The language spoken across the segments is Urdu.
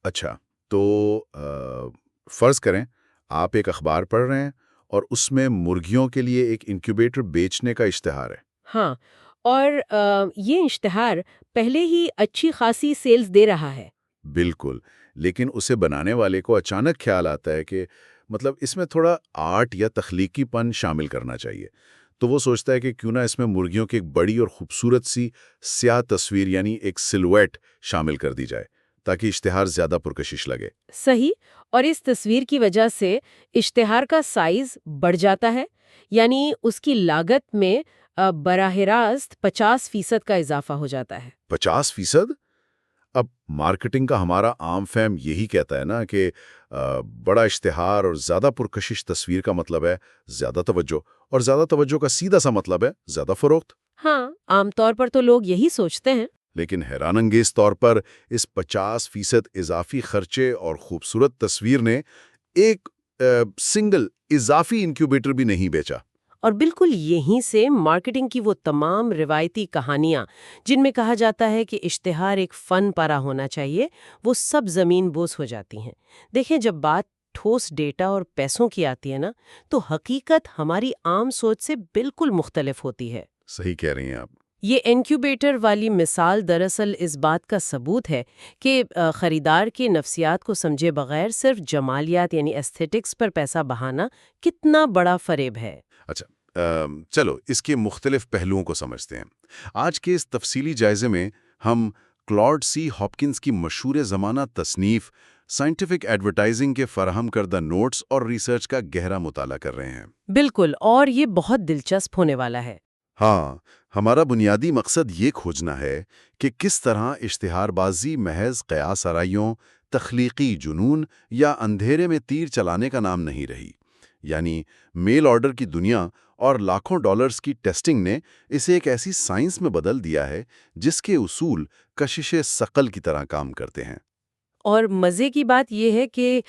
اچھا، تو فرض کریں آپ ایک اخبار پڑھ رہے ہیں اور اس میں مرغیوں کے لیے ایک انکیوبیٹر بیچنے کا اشتہار ہے۔ ہاں، اور یہ اشتہار پہلے ہی اچھی خاصی سیلز دے رہا ہے۔ بالکل، لیکن اسے بنانے والے کو اچانک خیال آتا ہے کہ مطلب اس میں تھوڑا آرٹ یا تخلیقی پن شامل کرنا چاہیے۔ تو وہ سوچتا ہے کہ کیوں نہ اس میں مرغیوں کی ایک بڑی اور خوبصورت سی سیاہ تصویر یعنی ایک سلویٹ شامل کر دی جائے تاکہ اشتہار زیادہ پرکشش لگے۔ صحیح، اور اس تصویر کی وجہ سے اشتہار کا سائز بڑھ جاتا ہے، یعنی اس کی لاگت میں براہ راست 50% کا اضافہ ہو جاتا ہے۔ 50%؟ اب مارکیٹنگ کا ہمارا عام فہم یہی کہتا ہے نا کہ بڑا اشتہار اور زیادہ پرکشش تصویر کا مطلب ہے زیادہ توجہ، اور زیادہ توجہ کا سیدھا سا مطلب ہے زیادہ فروخت۔ ہاں، عام طور پر تو لوگ یہی سوچتے ہیں۔ لیکن حیران انگیز طور پر اس 50% اضافی خرچے اور خوبصورت تصویر نے ایک سنگل اضافی انکیوبیٹر بھی نہیں بیچا۔ اور بالکل یہیں سے مارکیٹنگ کی وہ تمام روایتی کہانیاں جن میں کہا جاتا ہے کہ اشتہار ایک فن پارا ہونا چاہیے، وہ سب زمین بوس ہو جاتی ہیں۔ دیکھیں، جب بات ٹھوس ڈیٹا اور پیسوں کی آتی ہے نا، تو حقیقت ہماری عام سوچ سے بالکل مختلف ہوتی ہے۔ صحیح کہہ رہی ہیں آپ۔ یہ انکیوبیٹر والی مثال دراصل اس بات کا ثبوت ہے کہ خریدار کے نفسیات کو سمجھے بغیر صرف جمالیات یعنی ایستھیٹکس پر پیسہ بہانا کتنا بڑا فریب ہے۔ اچھا، چلو اس کے مختلف پہلوؤں کو سمجھتے ہیں۔ آج کے اس تفصیلی جائزے میں ہم کلاڈ سی ہاپکنز کی مشہور زمانہ تصنیف سائنٹیفک ایڈورٹائزنگ کے فراہم کردہ نوٹس اور ریسرچ کا گہرا مطالعہ کر رہے ہیں۔ بالکل، اور یہ بہت دلچسپ ہونے والا ہے۔ ہاں، ہمارا بنیادی مقصد یہ کھوجنا ہے کہ کس طرح اشتہار بازی محض قیاس آرائیوں، تخلیقی جنون یا اندھیرے میں تیر چلانے کا نام نہیں رہی۔ یعنی میل آرڈر کی دنیا اور لاکھوں ڈالرز کی ٹیسٹنگ نے اسے ایک ایسی سائنس میں بدل دیا ہے جس کے اصول کشش ثقل کی طرح کام کرتے ہیں۔ اور مزے کی بات یہ ہے کہ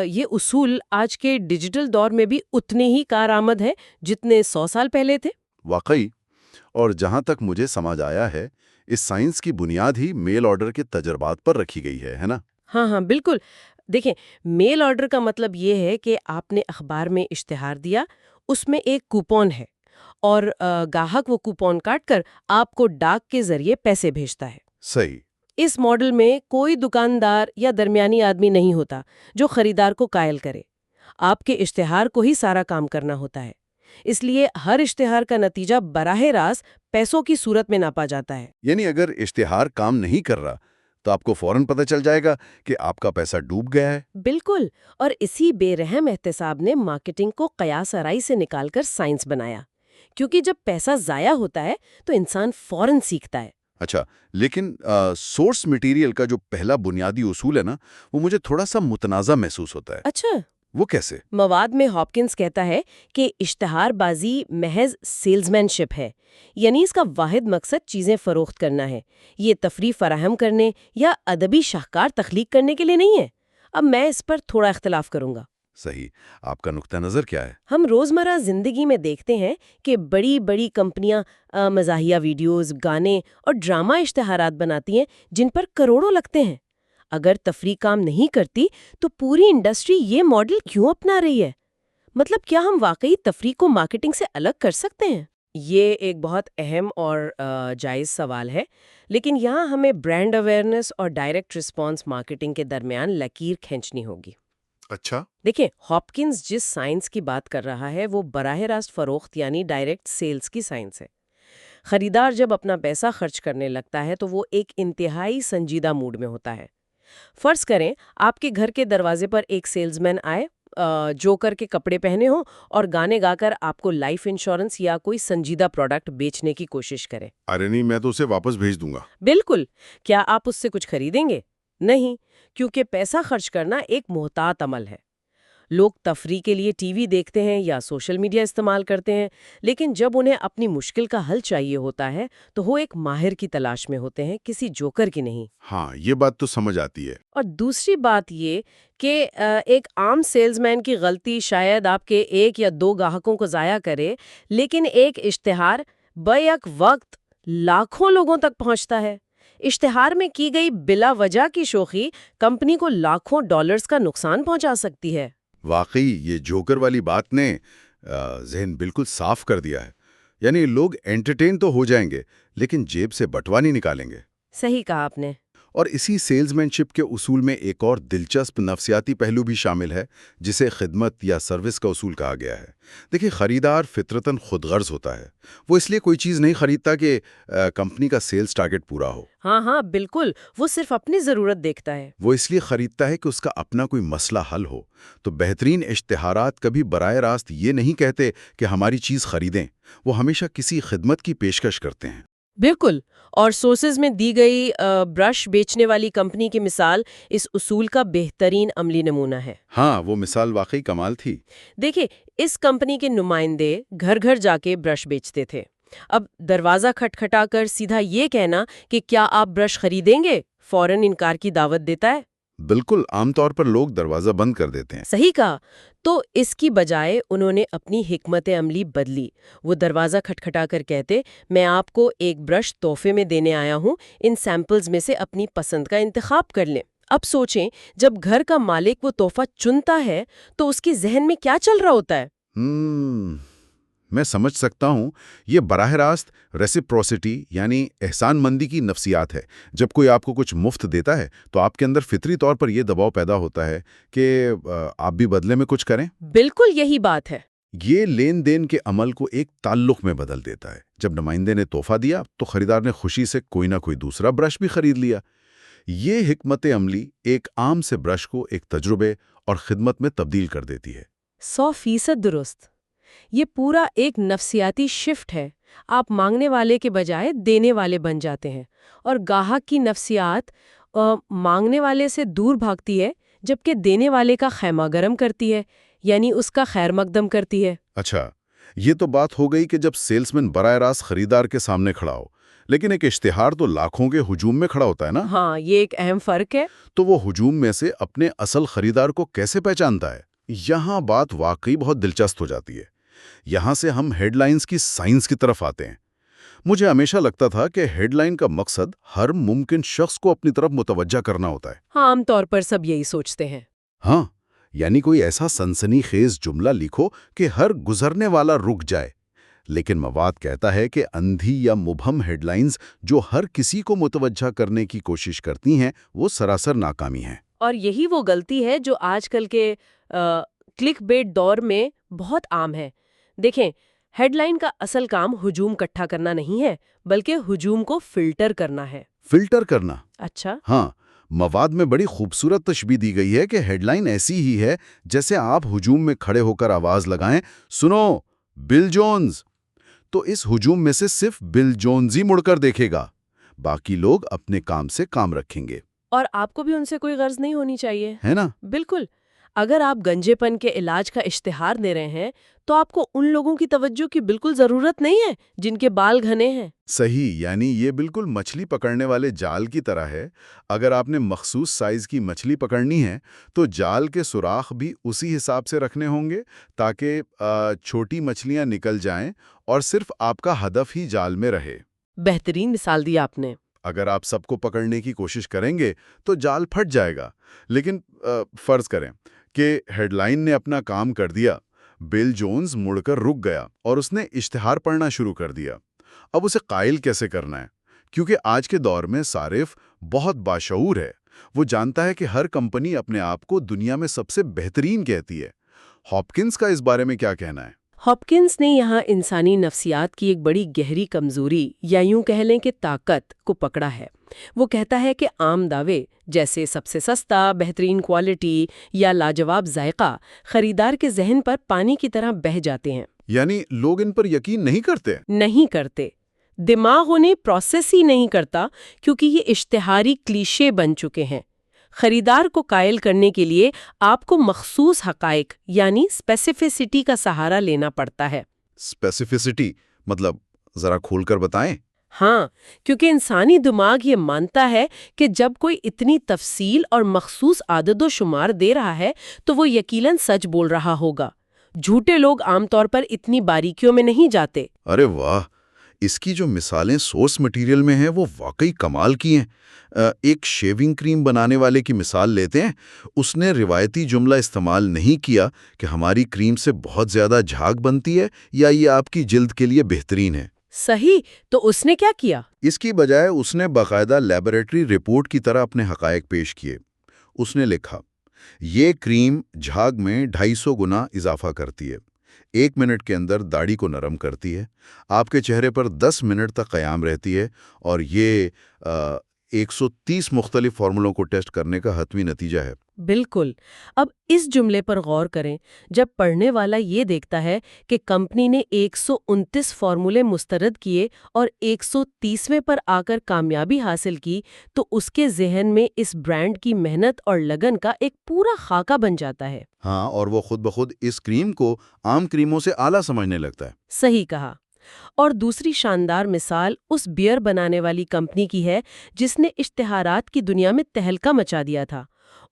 یہ اصول آج کے ڈیجیٹل دور میں بھی اتنے ہی کارآمد ہیں جتنے 100 سال پہلے تھے۔ واقعی، اور جہاں تک مجھے سمجھ آیا ہے اس سائنس کی بنیاد ہی میل آرڈر کے تجربات پر رکھی گئی ہے نا؟ ہاں ہاں، بالکل۔ دیکھیں، میل آرڈر کا مطلب یہ ہے کہ آپ نے اخبار میں اشتہار دیا، اس میں ایک کوپن ہے، اور گاہک وہ کوپن کاٹ کر آپ کو ڈاک کے ذریعے پیسے بھیجتا ہے۔ صحیح۔ اس ماڈل میں کوئی دکاندار یا درمیانی آدمی نہیں ہوتا جو خریدار کو قائل کرے۔ آپ کے اشتہار کو ہی سارا کام کرنا ہوتا ہے، اس لیے ہر اشتہار کا نتیجہ براہ راست پیسوں کی صورت میں ناپا جاتا ہے۔ یعنی اگر اشتہار کام نہیں کر رہا تو آپ کو فوراً پتہ چل جائے گا کہ آپ کا پیسہ ڈوب گیا ہے۔ بالکل، اور اسی بے رحم احتساب نے مارکیٹنگ کو قیاس آرائی سے نکال کر سائنس بنایا، کیونکہ جب پیسہ ضائع ہوتا ہے تو انسان فوراً سیکھتا ہے۔ اچھا، لیکن سورس مٹیریل کا جو پہلا بنیادی اصول ہے نا، وہ مجھے تھوڑا سا متنازع محسوس ہوتا ہے۔ اچھا، وہ کیسے؟ مواد میں ہاپکنز کہتا ہے کہ اشتہار بازی محض سیلز مین شپ ہے، یعنی اس کا واحد مقصد چیزیں فروخت کرنا ہے، یہ تفریح فراہم کرنے یا ادبی شاہکار تخلیق کرنے کے لیے نہیں ہے۔ اب میں اس پر تھوڑا اختلاف کروں گا۔ صحیح، آپ کا نقطہ نظر کیا ہے؟ ہم روزمرہ زندگی میں دیکھتے ہیں کہ بڑی بڑی کمپنیاں مزاحیہ ویڈیوز، گانے اور ڈرامہ اشتہارات بناتی ہیں جن پر کروڑوں لگتے ہیں۔ اگر تفریح کام نہیں کرتی تو پوری انڈسٹری یہ ماڈل کیوں اپنا رہی ہے؟ مطلب کیا ہم واقعی تفریح کو مارکیٹنگ سے الگ کر سکتے ہیں؟ یہ ایک بہت اہم اور جائز سوال ہے، لیکن یہاں ہمیں برانڈ اویئرنس اور ڈائریکٹ رسپانس مارکیٹنگ کے درمیان لکیر کھینچنی ہوگی۔ اچھا۔ دیکھیں، ہاپکنز جس سائنس کی بات کر رہا ہے وہ براہ راست فروخت یعنی ڈائریکٹ سیلز کی سائنس ہے۔ خریدار جب اپنا پیسہ خرچ کرنے لگتا ہے تو وہ ایک انتہائی سنجیدہ موڈ میں ہوتا ہے۔ فرض کریں آپ کے گھر کے دروازے پر ایک سیلز مین آئے، جوکر کے کپڑے پہنے ہوں اور گانے گا کر آپ کو لائف انشورنس یا کوئی سنجیدہ پروڈکٹ بیچنے کی کوشش کرے۔ ارے نہیں، میں تو اسے واپس بھیج دوں گا۔ بالکل، کیا آپ اس سے کچھ خریدیں گے؟ نہیں، کیونکہ پیسہ خرچ کرنا ایک محتاط عمل ہے۔ لوگ تفریح کے لیے ٹی وی دیکھتے ہیں یا سوشل میڈیا استعمال کرتے ہیں، لیکن جب انہیں اپنی مشکل کا حل چاہیے ہوتا ہے تو وہ ایک ماہر کی تلاش میں ہوتے ہیں، کسی جوکر کی نہیں۔ ہاں، یہ بات تو سمجھ آتی ہے۔ اور دوسری بات یہ کہ ایک عام سیلز مین کی غلطی شاید آپ کے ایک یا دو گاہکوں کو ضائع کرے، لیکن ایک اشتہار بیک وقت لاکھوں لوگوں تک پہنچتا ہے۔ اشتہار میں کی گئی بلا وجہ کی شوخی کمپنی کو لاکھوں ڈالرز کا نقصان پہنچا سکتی ہے۔ واقعی یہ جوکر والی بات نے ذہن بالکل صاف کر دیا ہے۔ یعنی لوگ انٹرٹین تو ہو جائیں گے لیکن جیب سے بٹوا نہیں نکالیں گے۔ صحیح کہا آپ نے۔ اور اسی سیلز مین شپ کے اصول میں ایک اور دلچسپ نفسیاتی پہلو بھی شامل ہے جسے خدمت یا سروس کا اصول کہا گیا ہے۔ دیکھیں، خریدار فطرتاً خود غرض ہوتا ہے۔ وہ اس لیے کوئی چیز نہیں خریدتا کہ کمپنی کا سیلز ٹارگٹ پورا ہو۔ ہاں بالکل، وہ صرف اپنی ضرورت دیکھتا ہے۔ وہ اس لیے خریدتا ہے کہ اس کا اپنا کوئی مسئلہ حل ہو۔ تو بہترین اشتہارات کبھی براہ راست یہ نہیں کہتے کہ ہماری چیز خریدیں، وہ ہمیشہ کسی خدمت کی پیشکش کرتے ہیں۔ بالکل، اور سورسز میں دی گئی برش بیچنے والی کمپنی کی مثال اس اصول کا بہترین عملی نمونہ ہے۔ ہاں، وہ مثال واقعی کمال تھی۔ دیکھیں، اس کمپنی کے نمائندے گھر گھر جا کے برش بیچتے تھے۔ اب دروازہ کھٹکھٹا کر سیدھا یہ کہنا کہ کیا آپ برش خریدیں گے، فوراً انکار کی دعوت دیتا ہے۔ بالکل، عام طور پر لوگ دروازہ بند کر دیتے ہیں۔ صحیح کہا۔ تو اس کی بجائے انہوں نے اپنی حکمت عملی بدلی۔ وہ دروازہ کھٹکھٹا کر کہتے، میں آپ کو ایک برش تحفے میں دینے آیا ہوں، ان سیمپلز میں سے اپنی پسند کا انتخاب کر لیں۔ اب سوچیں، جب گھر کا مالک وہ تحفہ چنتا ہے تو اس کے ذہن میں کیا چل رہا ہوتا ہے؟ میں سمجھ سکتا ہوں، یہ براہ راست ریسیپروسٹی یعنی احسان مندی کی نفسیات ہے۔ جب کوئی آپ کو کچھ مفت دیتا ہے تو آپ کے اندر فطری طور پر یہ دباؤ پیدا ہوتا ہے کہ آپ بھی بدلے میں کچھ کریں۔ بالکل یہی بات ہے۔ یہ لین دین کے عمل کو ایک تعلق میں بدل دیتا ہے۔ جب نمائندے نے تحفہ دیا تو خریدار نے خوشی سے کوئی نہ کوئی دوسرا برش بھی خرید لیا۔ یہ حکمت عملی ایک عام سے برش کو ایک تجربے اور خدمت میں تبدیل کر دیتی ہے۔ 100% درست۔ یہ پورا ایک نفسیاتی شفٹ ہے۔ آپ مانگنے والے کے بجائے دینے والے بن جاتے ہیں، اور گاہک کی نفسیات مانگنے والے سے دور بھاگتی ہے جبکہ دینے والے کا خیمہ گرم کرتی ہے، یعنی اس کا خیر مقدم کرتی ہے۔ اچھا، یہ تو بات ہو گئی کہ جب سیلزمین براہ راست خریدار کے سامنے کھڑا ہو، لیکن ایک اشتہار تو لاکھوں کے ہجوم میں کھڑا ہوتا ہے نا؟ ہاں، یہ ایک اہم فرق ہے۔ تو وہ ہجوم میں سے اپنے اصل خریدار کو کیسے پہچانتا ہے؟ یہاں بات واقعی بہت دلچسپ ہو جاتی ہے۔ یہاں سے ہم ہیڈ لائنز کی سائنس کی طرف آتے ہیں۔ مجھے ہمیشہ لگتا تھا کہ ہیڈ لائن کا مقصد ہر ممکن شخص کو اپنی طرف متوجہ کرنا ہوتا ہے۔ ہاں، عام طور پر سب یہی سوچتے ہیں۔ ہاں، یعنی کوئی ایسا سنسنی خیز جملہ لکھو کہ ہر گزرنے والا رک جائے۔ لیکن مواد کہتا ہے کہ اندھی یا مبہم ہیڈ لائنز جو ہر کسی کو متوجہ کرنے کی کوشش کرتی ہیں وہ سراسر ناکامی ہیں۔ اور یہی وہ غلطی ہے جو آج کل کے کلک بیٹ دور میں بہت عام ہے۔ دیکھیں، ہیڈ لائن کا اصل کام ہجوم اکٹھا کرنا نہیں ہے، بلکہ ہجوم کو فلٹر کرنا ہے۔ فلٹر کرنا؟ اچھا۔ ہاں، مواد میں بڑی خوبصورت تشبیہ دی گئی ہے کہ ہیڈ لائن ایسی ہی ہے جیسے آپ ہجوم میں کھڑے ہو کر آواز لگائیں، سنو بل جونز! تو اس ہجوم میں سے صرف بل جونز ہی مڑ کر دیکھے گا، باقی لوگ اپنے کام سے کام رکھیں گے۔ اور آپ کو بھی ان سے کوئی غرض نہیں ہونی چاہیے، ہے نا؟ بالکل۔ اگر آپ گنجے پن کے علاج کا اشتہار دے رہے ہیں تو آپ کو ان لوگوں کی توجہ کی بالکل ضرورت نہیں ہے جن کے بال گھنے ہیں۔ صحیح، یعنی یہ بالکل مچھلی پکڑنے والے جال کی طرح ہے۔ اگر آپ نے مخصوص سائز کی مچھلی پکڑنی ہے تو جال کے سوراخ بھی اسی حساب سے رکھنے ہوں گے تاکہ چھوٹی مچھلیاں نکل جائیں اور صرف آپ کا ہدف ہی جال میں رہے۔ بہترین مثال دی آپ نے۔ اگر آپ سب کو پکڑنے کی کوشش کریں گے تو جال پھٹ جائے گا۔ لیکن فرض کریں کہ ہیڈ لائن نے اپنا کام کر دیا، بل جونز مڑ کر رک گیا اور اس نے اشتہار پڑھنا شروع کر دیا۔ اب اسے قائل کیسے کرنا ہے؟ کیونکہ آج کے دور میں صارف بہت باشعور ہے۔ وہ جانتا ہے کہ ہر کمپنی اپنے آپ کو دنیا میں سب سے بہترین کہتی ہے۔ ہاپکنز کا اس بارے میں کیا کہنا ہے؟ ہاپکنز نے یہاں انسانی نفسیات کی ایک بڑی گہری کمزوری یا یوں کہہ لیں کہ طاقت کو پکڑا ہے۔ وہ کہتا ہے کہ عام دعوے جیسے سب سے سستا، بہترین کوالٹی یا لاجواب ذائقہ خریدار کے ذہن پر پانی کی طرح بہہ جاتے ہیں۔ یعنی لوگ ان پر یقین نہیں کرتے؟ نہیں کرتے۔ دماغ انہیں پروسیس ہی نہیں کرتا کیونکہ یہ اشتہاری کلیشے بن چکے ہیں۔ خریدار کو قائل کرنے کے لیے آپ کو مخصوص حقائق یعنی اسپیسیفسٹی کا سہارا لینا پڑتا ہے۔ اسپیسیفسٹی مطلب ذرا کھول کر بتائیں۔ ہاں، کیونکہ انسانی دماغ یہ مانتا ہے کہ جب کوئی اتنی تفصیل اور مخصوص عدد و شمار دے رہا ہے تو وہ یقیناً سچ بول رہا ہوگا۔ جھوٹے لوگ عام طور پر اتنی باریکیوں میں نہیں جاتے۔ ارے واہ، اس کی جو مثالیں سورس مٹیریل میں ہیں وہ واقعی کمال کی ہیں۔ ایک شیونگ کریم بنانے والے کی مثال لیتے ہیں۔ اس نے روایتی جملہ استعمال نہیں کیا کہ ہماری کریم سے بہت زیادہ جھاگ بنتی ہے یا یہ آپ کی جلد کے لیے بہترین ہے۔ صحیح، تو اس نے کیا کیا؟ اس کی بجائے اس نے باقاعدہ لیبارٹری رپورٹ کی طرح اپنے حقائق پیش کیے۔ اس نے لکھا، یہ کریم جھاگ میں 250 گنا اضافہ کرتی ہے، 1 منٹ کے اندر داڑھی کو نرم کرتی ہے، آپ کے چہرے پر 10 منٹ تک قیام رہتی ہے، اور یہ 130 مختلف فارمولوں کو ٹیسٹ کرنے کا حتمی نتیجہ ہے۔ بالکل۔ اب اس جملے پر غور کریں۔ جب پڑھنے والا یہ دیکھتا ہے کہ کمپنی نے 129 فارمولے مسترد کیے اور 130ویں پر آ کر کامیابی حاصل کی، تو اس کے ذہن میں اس برانڈ کی محنت اور لگن کا ایک پورا خاکہ بن جاتا ہے۔ ہاں، اور وہ خود بخود اس کریم کو عام کریموں سے اعلیٰ سمجھنے لگتا ہے۔ صحیح کہا۔ اور دوسری شاندار مثال اس بیئر بنانے والی کمپنی کی ہے جس نے اشتہارات کی دنیا میں تہلکہ مچا دیا تھا۔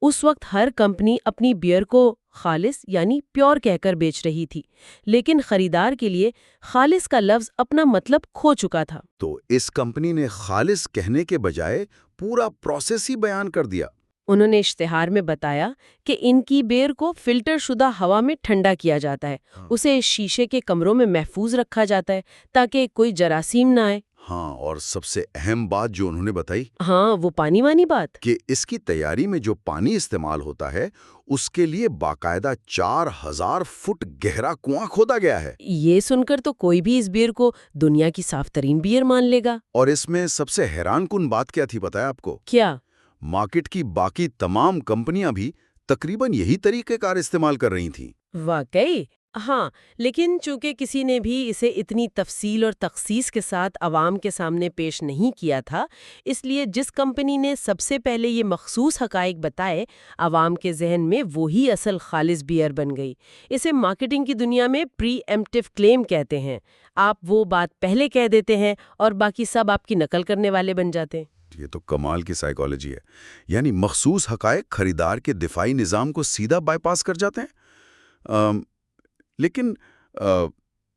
اس وقت ہر کمپنی اپنی بیئر کو خالص یعنی پیور کہہ کر بیچ رہی تھی، لیکن خریدار کے لیے خالص کا لفظ اپنا مطلب کھو چکا تھا۔ تو اس کمپنی نے خالص کہنے کے بجائے پورا پروسیس ہی بیان کر دیا۔ انہوں نے اشتہار میں بتایا کہ ان کی بیئر کو فلٹر شدہ ہوا میں ٹھنڈا کیا جاتا ہے، اسے شیشے کے کمروں میں محفوظ رکھا جاتا ہے تاکہ کوئی جراثیم نہ آئے۔ ہاں، اور سب سے اہم بات جو انہوں نے بتائی، ہاں، وہ پانی وانی بات کہ اس کی تیاری میں جو پانی استعمال ہوتا ہے اس کے لیے باقاعدہ 4000 فٹ گہرا کنواں کھودا گیا ہے۔ یہ سن کر تو کوئی بھی اس بیئر کو دنیا کی صاف ترین بیئر مان لے گا۔ اور اس میں سب سے حیران کن بات کیا تھی پتہ ہے آپ کو؟ کیا؟ مارکیٹ کی باقی تمام کمپنیاں بھی تقریباً یہی طریقہ کار استعمال کر رہی تھیں۔ واقعی؟ ہاں، لیکن چونکہ کسی نے بھی اسے اتنی تفصیل اور تخصیص کے ساتھ عوام کے سامنے پیش نہیں کیا تھا، اس لیے جس کمپنی نے سب سے پہلے یہ مخصوص حقائق بتائے، عوام کے ذہن میں وہی اصل خالص بیئر بن گئی۔ اسے مارکیٹنگ کی دنیا میں پری ایمپٹیو کلیم کہتے ہیں۔ آپ وہ بات پہلے کہہ دیتے ہیں اور باقی سب آپ کی نقل کرنے والے بن جاتے ہیں۔ یہ تو کمال کی سائیکالوجی ہے، یعنی مخصوص حقائق خریدار کے دفاعی نظام کو سیدھا بائی پاس کر جاتے ہیں۔ لیکن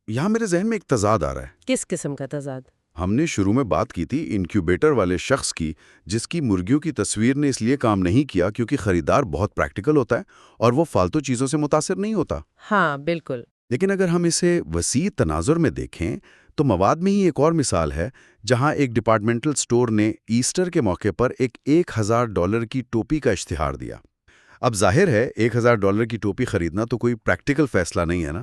یہاں میرے ذہن میں ایک تضاد آ رہا ہے۔ کس قسم کا تضاد؟ ہم نے شروع میں بات کی تھی انکیوبیٹر والے شخص کی، جس کی مرغیوں کی تصویر نے اس لیے کام نہیں کیا کیونکہ خریدار بہت پریکٹیکل ہوتا ہے اور وہ فالتو چیزوں سے متاثر نہیں ہوتا۔ ہاں، بالکل۔ لیکن اگر ہم اسے وسیع تناظر میں دیکھیں تو مواد میں ہی ایک اور مثال ہے جہاں ایک ڈپارٹمنٹل سٹور نے ایسٹر کے موقع پر ایک $1000 کی ٹوپی کا اشتہار دیا۔ اب ظاہر ہے $1000 کی ٹوپی خریدنا تو کوئی پریکٹیکل فیصلہ نہیں ہے نا،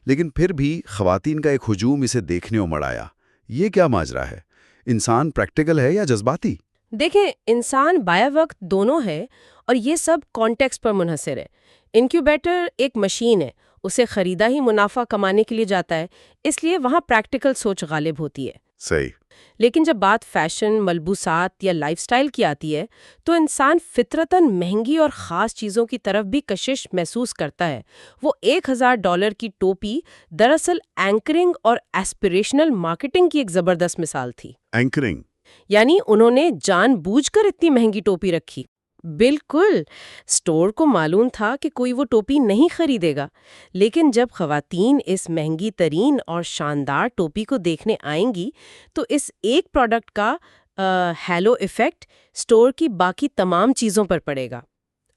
لیکن پھر بھی خواتین کا ایک ہجوم اسے دیکھنے امڑ آیا۔ یہ کیا ماجرا ہے؟ انسان پریکٹیکل ہے یا جذباتی؟ دیکھیں، انسان بائے وقت دونوں ہے، اور یہ سب کانٹیکسٹ پر منحصر ہے۔ انکیوبیٹر ایک مشین ہے، اسے خریدا ہی منافع کمانے کے لیے جاتا ہے، اس لیے وہاں پریکٹیکل سوچ غالب ہوتی ہے۔ صحیح۔ لیکن جب بات فیشن، ملبوسات یا لائف سٹائل کی آتی ہے تو انسان فطرتاً مہنگی اور خاص چیزوں کی طرف بھی کشش محسوس کرتا ہے۔ وہ $1000 کی ٹوپی دراصل اینکرنگ اور ایسپریشنل مارکیٹنگ کی ایک زبردست مثال تھی۔ اینکرنگ؟ یعنی انہوں نے جان بوجھ کر اتنی مہنگی ٹوپی رکھی۔ بالکل، اسٹور کو معلوم تھا کہ کوئی وہ ٹوپی نہیں خریدے گا، لیکن جب خواتین اس مہنگی ترین اور شاندار ٹوپی کو دیکھنے آئیں گی تو اس ایک پروڈکٹ کا ہیلو ایفیکٹ اسٹور کی باقی تمام چیزوں پر پڑے گا۔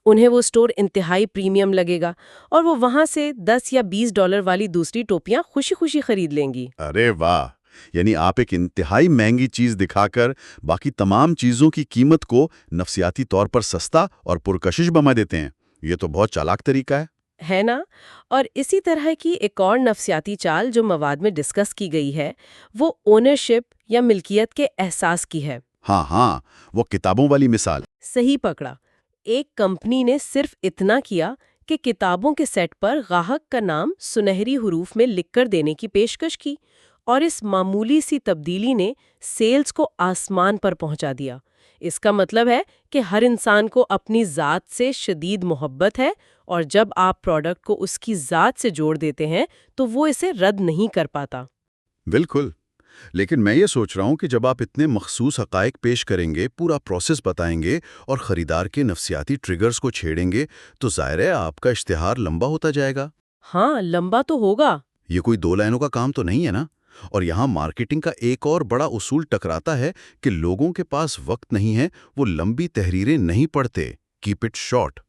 انہیں وہ اسٹور انتہائی پریمیم لگے گا اور وہ وہاں سے $10 یا $20 والی دوسری ٹوپیاں خوشی خوشی خرید لیں گی۔ ارے واہ! یعنی آپ ایک انتہائی مہنگی چیز دکھا کر باقی تمام چیزوں کی قیمت کو نفسیاتی طور پر سستا اور پرکشش بنا دیتے ہیں۔ یہ تو بہت چالاک طریقہ ہے نا؟ اور اسی طرح کی ایک اور نفسیاتی چال جو مواد میں ڈسکس کی گئی ہے وہ اونرشپ یا ملکیت کے احساس کی ہے۔ ہاں، وہ کتابوں والی مثال۔ صحیح پکڑا۔ ایک کمپنی نے صرف اتنا کیا کہ کتابوں کے سیٹ پر گاہک کا نام سنہری حروف میں لکھ کر دینے کی پیشکش کی، اور اس معمولی سی تبدیلی نے سیلز کو آسمان پر پہنچا دیا۔ اس کا مطلب ہے کہ ہر انسان کو اپنی ذات سے شدید محبت ہے، اور جب آپ پروڈکٹ کو اس کی ذات سے جوڑ دیتے ہیں تو وہ اسے رد نہیں کر پاتا۔ بالکل، لیکن میں یہ سوچ رہا ہوں کہ جب آپ اتنے مخصوص حقائق پیش کریں گے، پورا پروسیس بتائیں گے اور خریدار کے نفسیاتی ٹریگرز کو چھیڑیں گے تو ظاہر ہے آپ کا اشتہار لمبا ہوتا جائے گا۔ ہاں، لمبا تو ہوگا۔ یہ کوئی 2 لائنوں کا کام تو نہیں ہے نا؟ اور یہاں مارکیٹنگ کا ایک اور بڑا اصول ٹکراتا ہے کہ لوگوں کے پاس وقت نہیں ہے، وہ لمبی تحریریں نہیں پڑھتے، کیپ اٹ شارٹ۔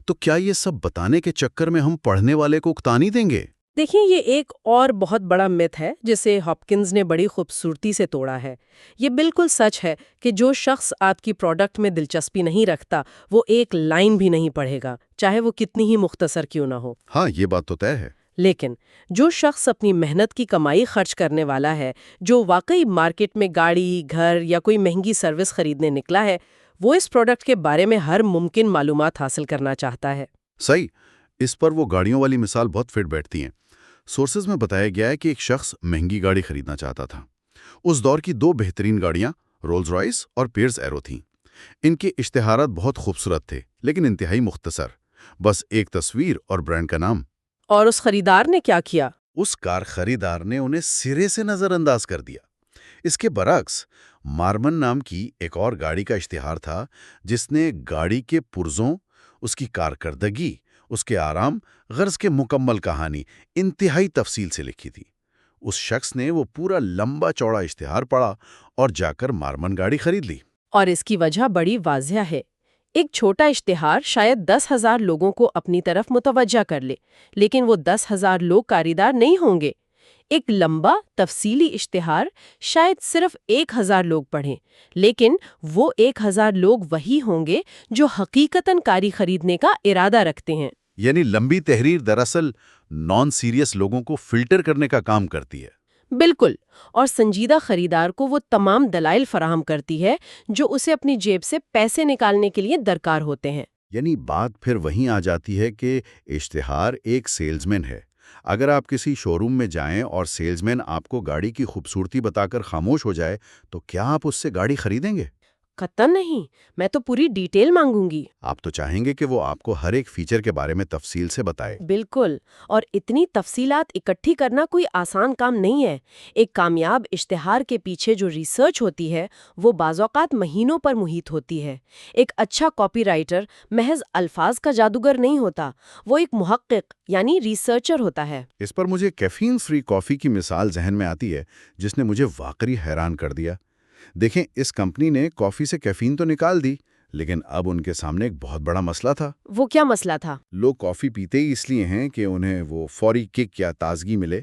تو کیا یہ سب بتانے کے چکر میں ہم پڑھنے والے کو اکتانی دیں گے؟ دیکھیں، یہ ایک اور بہت بڑا مت ہے جسے ہاپکنز نے بڑی خوبصورتی سے توڑا ہے۔ یہ بالکل سچ ہے کہ جو شخص آپ کی پروڈکٹ میں دلچسپی نہیں رکھتا وہ ایک لائن بھی نہیں پڑھے گا، چاہے وہ کتنی ہی مختصر کیوں نہ ہو۔ ہاں، یہ بات تو طے ہے۔ لیکن جو شخص اپنی محنت کی کمائی خرچ کرنے والا ہے، جو واقعی مارکیٹ میں گاڑی، گھر یا کوئی مہنگی سروس خریدنے نکلا ہے، وہ اس پروڈکٹ کے بارے میں ہر ممکن معلومات حاصل کرنا چاہتا ہے۔ صحیح۔ اس پر وہ گاڑیوں والی مثال بہت فٹ بیٹھتی ہیں۔ سورسز میں بتایا گیا ہے کہ ایک شخص مہنگی گاڑی خریدنا چاہتا تھا۔ اس دور کی 2 بہترین گاڑیاں رولز رائس اور پیئرز ایرو تھیں۔ ان کے اشتہارات بہت خوبصورت تھے لیکن انتہائی مختصر، بس ایک تصویر اور برانڈ کا نام۔ اور اس خریدار نے کیا کیا؟ اس کار خریدار نے انہیں سرے سے نظر انداز کر دیا۔ اس کے برعکس مارمن نام کی ایک اور گاڑی کا اشتہار تھا جس نے گاڑی کے پرزوں، اس کی کارکردگی، اس کے آرام، غرض کے مکمل کہانی انتہائی تفصیل سے لکھی تھی۔ اس شخص نے وہ پورا لمبا چوڑا اشتہار پڑھا اور جا کر مارمن گاڑی خرید لی۔ اور اس کی وجہ بڑی واضح ہے۔ ایک چھوٹا اشتہار شاید 10,000 لوگوں کو اپنی طرف متوجہ کر لے، لیکن وہ 10,000 لوگ خریدار نہیں ہوں گے۔ ایک لمبا تفصیلی اشتہار شاید صرف 1,000 لوگ پڑھیں، لیکن وہ 1,000 لوگ وہی ہوں گے جو حقیقتاً کاری خریدنے کا ارادہ رکھتے ہیں۔ یعنی لمبی تحریر دراصل نان سیریس لوگوں کو فلٹر کرنے کا کام کرتی ہے۔ بالکل، اور سنجیدہ خریدار کو وہ تمام دلائل فراہم کرتی ہے جو اسے اپنی جیب سے پیسے نکالنے کے لیے درکار ہوتے ہیں۔ یعنی بات پھر وہیں آ جاتی ہے کہ اشتہار ایک سیلزمین ہے۔ اگر آپ کسی شو روم میں جائیں اور سیلزمین آپ کو گاڑی کی خوبصورتی بتا کر خاموش ہو جائے تو کیا آپ اس سے گاڑی خریدیں گے؟ قطعاً نہیں، میں تو پوری ڈیٹیل مانگوں گی۔ آپ تو چاہیں گے کہ وہ آپ کو ہر ایک فیچر کے بارے میں تفصیل سے بتائے۔ بالکل، اور اتنی تفصیلات اکٹھی کرنا کوئی آسان کام نہیں ہے۔ ایک کامیاب اشتہار کے پیچھے جو ریسرچ ہوتی ہے وہ بعض اوقات مہینوں پر محیط ہوتی ہے۔ ایک اچھا کاپی رائٹر محض الفاظ کا جادوگر نہیں ہوتا، وہ ایک محقق یعنی ریسرچر ہوتا ہے۔ اس پر مجھے کیفین فری کافی کی مثال ذہن میں آتی ہے جس نے مجھے واقعی حیران کر دیا۔ دیکھیں، اس کمپنی نے کافی سے کیفین تو نکال دی، لیکن اب ان کے سامنے ایک بہت بڑا مسئلہ تھا۔ وہ کیا مسئلہ تھا؟ لوگ کافی پیتے ہی اس لیے ہیں کہ انہیں وہ فوری کک یا تازگی ملے۔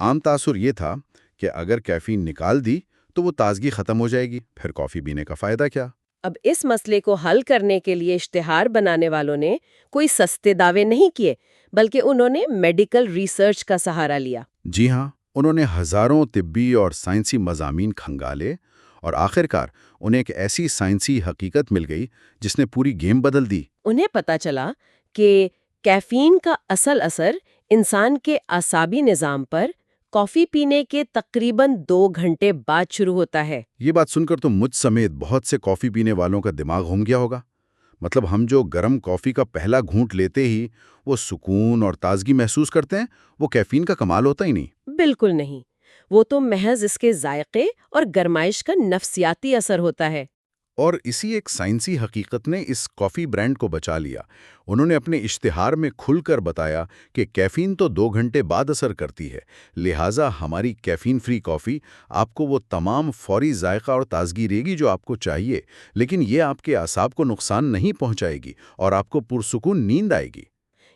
عام تاثر یہ تھا کہ اگر کیفین نکال دی تو وہ تازگی ختم ہو جائے گی، پھر کافی پینے کا فائدہ کیا؟ اب اس مسئلے کو حل کرنے کے لیے اشتہار بنانے والوں نے کوئی سستے دعوے نہیں کیے، بلکہ انہوں نے میڈیکل ریسرچ کا سہارا لیا۔ جی ہاں، انہوں نے ہزاروں طبی اور سائنسی مضامین کھنگالے اور آخرکار انہیں ایک ایسی سائنسی حقیقت مل گئی جس نے پوری گیم بدل دی۔ انہیں پتا چلا کہ کیفین کا اصل اثر انسان کے اعصابی نظام پر کافی پینے کے تقریباً 2 گھنٹے بعد شروع ہوتا ہے۔ یہ بات سن کر تو مجھ سمیت بہت سے کافی پینے والوں کا دماغ گھوم گیا ہوگا۔ مطلب ہم جو گرم کافی کا پہلا گھونٹ لیتے ہی وہ سکون اور تازگی محسوس کرتے ہیں، وہ کیفین کا کمال ہوتا ہی نہیں۔ بالکل نہیں، وہ تو محض اس کے ذائقے اور گرمائش کا نفسیاتی اثر ہوتا ہے۔ اور اسی ایک سائنسی حقیقت نے اس کافی برانڈ کو بچا لیا۔ انہوں نے اپنے اشتہار میں کھل کر بتایا کہ کیفین تو 2 گھنٹے بعد اثر کرتی ہے، لہٰذا ہماری کیفین فری کافی آپ کو وہ تمام فوری ذائقہ اور تازگی دے گی جو آپ کو چاہیے، لیکن یہ آپ کے اعصاب کو نقصان نہیں پہنچائے گی اور آپ کو پرسکون نیند آئے گی۔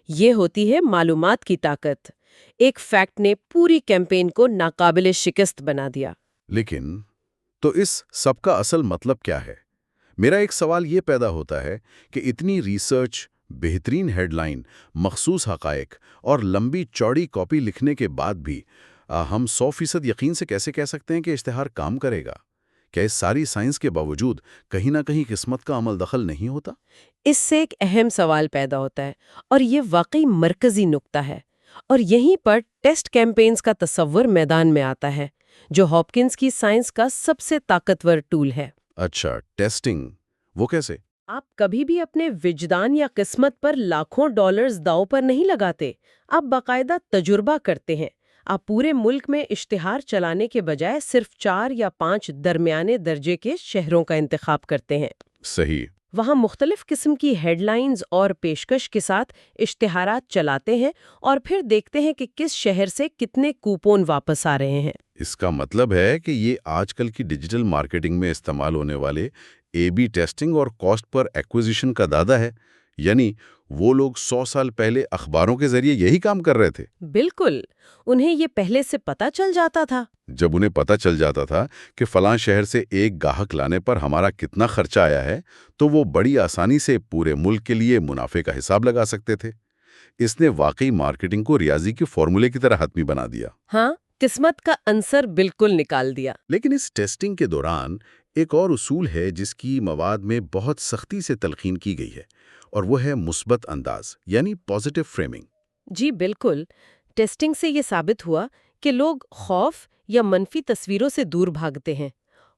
یہ ہوتی ہے معلومات کی طاقت۔ ایک فیکٹ نے پوری کیمپین کو ناقابل شکست بنا دیا۔ لیکن تو اس سب کا اصل مطلب کیا ہے؟ میرا ایک سوال یہ پیدا ہوتا ہے کہ اتنی ریسرچ، بہترین ہیڈ لائن، مخصوص حقائق اور لمبی چوڑی کاپی لکھنے کے بعد بھی ہم 100% یقین سے کیسے کہہ سکتے ہیں کہ اشتہار کام کرے گا؟ کیا اس ساری سائنس کے باوجود کہیں نہ کہیں قسمت کا عمل دخل نہیں ہوتا؟ اس سے ایک اہم سوال پیدا ہوتا ہے اور یہ واقعی مرکزی نقطہ ہے، اور یہیں پر ٹیسٹ کیمپینز کا تصور میدان میں آتا ہے جو ہاپکنز کی سائنس کا سب سے طاقتور ٹول ہے۔ اچھا، ٹیسٹنگ، وہ کیسے؟ آپ کبھی بھی اپنے وجدان یا قسمت پر لاکھوں ڈالرز داؤ پر نہیں لگاتے، آپ باقاعدہ تجربہ کرتے ہیں۔ آپ پورے ملک میں اشتہار چلانے کے بجائے صرف 4 یا 5 درمیانے درجے کے شہروں کا انتخاب کرتے ہیں۔ صحیح۔ وہاں مختلف قسم کی ہیڈ لائنز اور پیشکش کے ساتھ اشتہارات چلاتے ہیں اور پھر دیکھتے ہیں کہ کس شہر سے کتنے کوپون واپس آ رہے ہیں۔ اس کا مطلب ہے کہ یہ آج کل کی ڈیجیٹل مارکیٹنگ میں استعمال ہونے والے اے بی ٹیسٹنگ اور کاسٹ پر ایکوزیشن کا دادا ہے، یعنی وہ لوگ 100 سال پہلے اخباروں کے ذریعے یہی کام کر رہے تھے۔ بالکل، انہیں یہ پہلے سے پتہ چل جاتا تھا۔ جب انہیں پتہ چل جاتا تھا کہ فلاں شہر سے ایک گاہک لانے پر ہمارا کتنا خرچہ آیا ہے، تو وہ بڑی آسانی سے پورے ملک کے لیے منافع کا حساب لگا سکتے تھے۔ اس نے واقعی مارکیٹنگ کو ریاضی کے فارمولے کی طرح حتمی بنا دیا۔ ہاں، قسمت کا عنصر بالکل نکال دیا۔ لیکن اس ٹیسٹنگ کے دوران ایک اور اصول ہے جس کی مواد میں بہت سختی سے تلقین کی گئی ہے، اور وہ ہے مثبت انداز، یعنی پازیٹیو فریمنگ۔ جی بالکل، ٹیسٹنگ سے یہ ثابت ہوا کہ لوگ خوف یا منفی تصویروں سے دور بھاگتے ہیں۔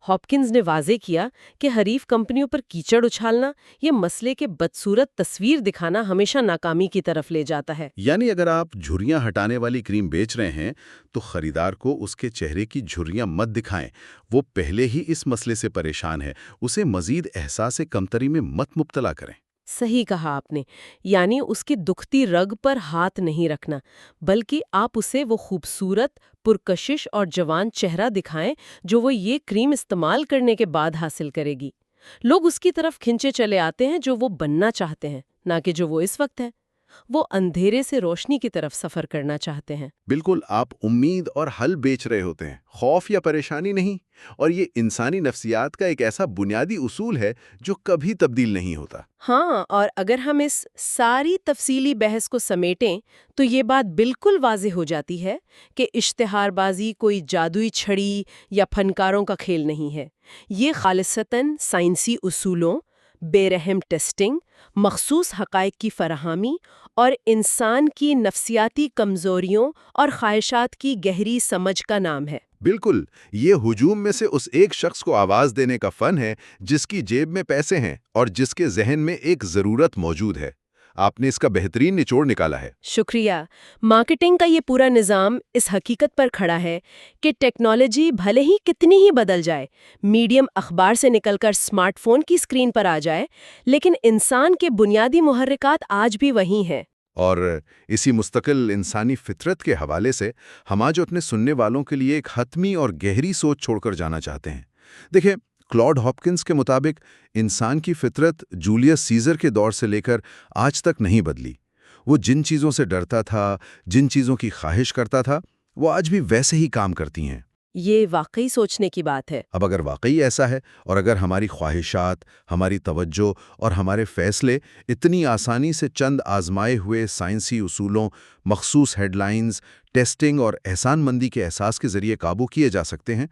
ہاپکنز نے واضح کیا کہ حریف کمپنیوں پر کیچڑ اچھالنا یا مسئلے کے بدصورت تصویر دکھانا ہمیشہ ناکامی کی طرف لے جاتا ہے۔ یعنی اگر آپ جھریاں ہٹانے والی کریم بیچ رہے ہیں تو خریدار کو اس کے چہرے کی جھریاں مت دکھائیں۔ وہ پہلے ہی اس مسئلے سے پریشان ہے، اسے مزید احساس کمتری میں مت مبتلا کریں۔ صحیح کہا آپ نے، یعنی اس کی دکھتی رگ پر ہاتھ نہیں رکھنا، بلکہ آپ اسے وہ خوبصورت، پرکشش اور جوان چہرہ دکھائیں جو وہ یہ کریم استعمال کرنے کے بعد حاصل کرے گی۔ لوگ اس کی طرف کھنچے چلے آتے ہیں جو وہ بننا چاہتے ہیں، نہ کہ جو وہ اس وقت ہے۔ وہ اندھیرے سے روشنی کی طرف سفر کرنا چاہتے ہیں۔ بالکل، آپ امید اور حل بیچ رہے ہوتے ہیں، خوف یا پریشانی نہیں۔ اور یہ انسانی نفسیات کا ایک ایسا بنیادی اصول ہے جو کبھی تبدیل نہیں ہوتا۔ ہاں، اور اگر ہم اس ساری تفصیلی بحث کو سمیٹیں تو یہ بات بالکل واضح ہو جاتی ہے کہ اشتہار بازی کوئی جادوئی چھڑی یا فنکاروں کا کھیل نہیں ہے۔ یہ خالصتاً سائنسی اصولوں، بے رحم ٹیسٹنگ، مخصوص حقائق کی فراہمی اور انسان کی نفسیاتی کمزوریوں اور خواہشات کی گہری سمجھ کا نام ہے۔ بالکل، یہ ہجوم میں سے اس ایک شخص کو آواز دینے کا فن ہے جس کی جیب میں پیسے ہیں اور جس کے ذہن میں ایک ضرورت موجود ہے۔ آپ نے اس کا بہترین نچوڑ نکالا ہے۔ شکریہ۔ مارکیٹنگ کا یہ پورا نظام اس حقیقت پر کھڑا ہے کہ ٹیکنالوجی بھلے ہی کتنی ہی بدل جائے، میڈیم اخبار سے نکل کر اسمارٹ فون کی اسکرین پر آ جائے، لیکن انسان کے بنیادی محرکات آج بھی وہی ہیں۔ اور اسی مستقل انسانی فطرت کے حوالے سے ہم آج اپنے سننے والوں کے لیے ایک حتمی اور گہری سوچ چھوڑ کر جانا چاہتے ہیں۔ دیکھیں، کلاڈ ہاپکنز کے مطابق انسان کی فطرت جولیس سیزر کے دور سے لے کر آج تک نہیں بدلی۔ وہ جن چیزوں سے ڈرتا تھا، جن چیزوں کی خواہش کرتا تھا، وہ آج بھی ویسے ہی کام کرتی ہیں۔ یہ واقعی سوچنے کی بات ہے۔ اب اگر واقعی ایسا ہے، اور اگر ہماری خواہشات، ہماری توجہ اور ہمارے فیصلے اتنی آسانی سے چند آزمائے ہوئے سائنسی اصولوں، مخصوص ہیڈ لائنز، ٹیسٹنگ اور احسان مندی کے احساس کے ذریعے قابو کیے جا سکتے ہیں،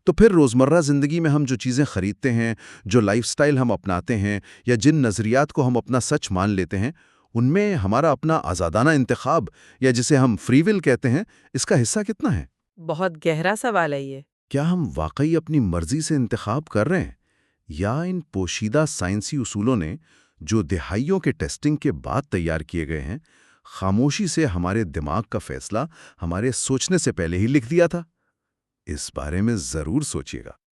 تو پھر روزمرہ زندگی میں ہم جو چیزیں خریدتے ہیں، جو لائف سٹائل ہم اپناتے ہیں، یا جن نظریات کو ہم اپنا سچ مان لیتے ہیں، ان میں ہمارا اپنا آزادانہ انتخاب، یا جسے ہم فری ول کہتے ہیں، اس کا حصہ کتنا ہے؟ بہت گہرا سوال ہے یہ۔ کیا ہم واقعی اپنی مرضی سے انتخاب کر رہے ہیں، یا ان پوشیدہ سائنسی اصولوں نے جو دہائیوں کے ٹیسٹنگ کے بعد تیار کیے گئے ہیں، خاموشی سے ہمارے دماغ کا فیصلہ ہمارے سوچنے سے پہلے ہی لکھ دیا تھا؟ اس بارے میں ضرور سوچیے گا۔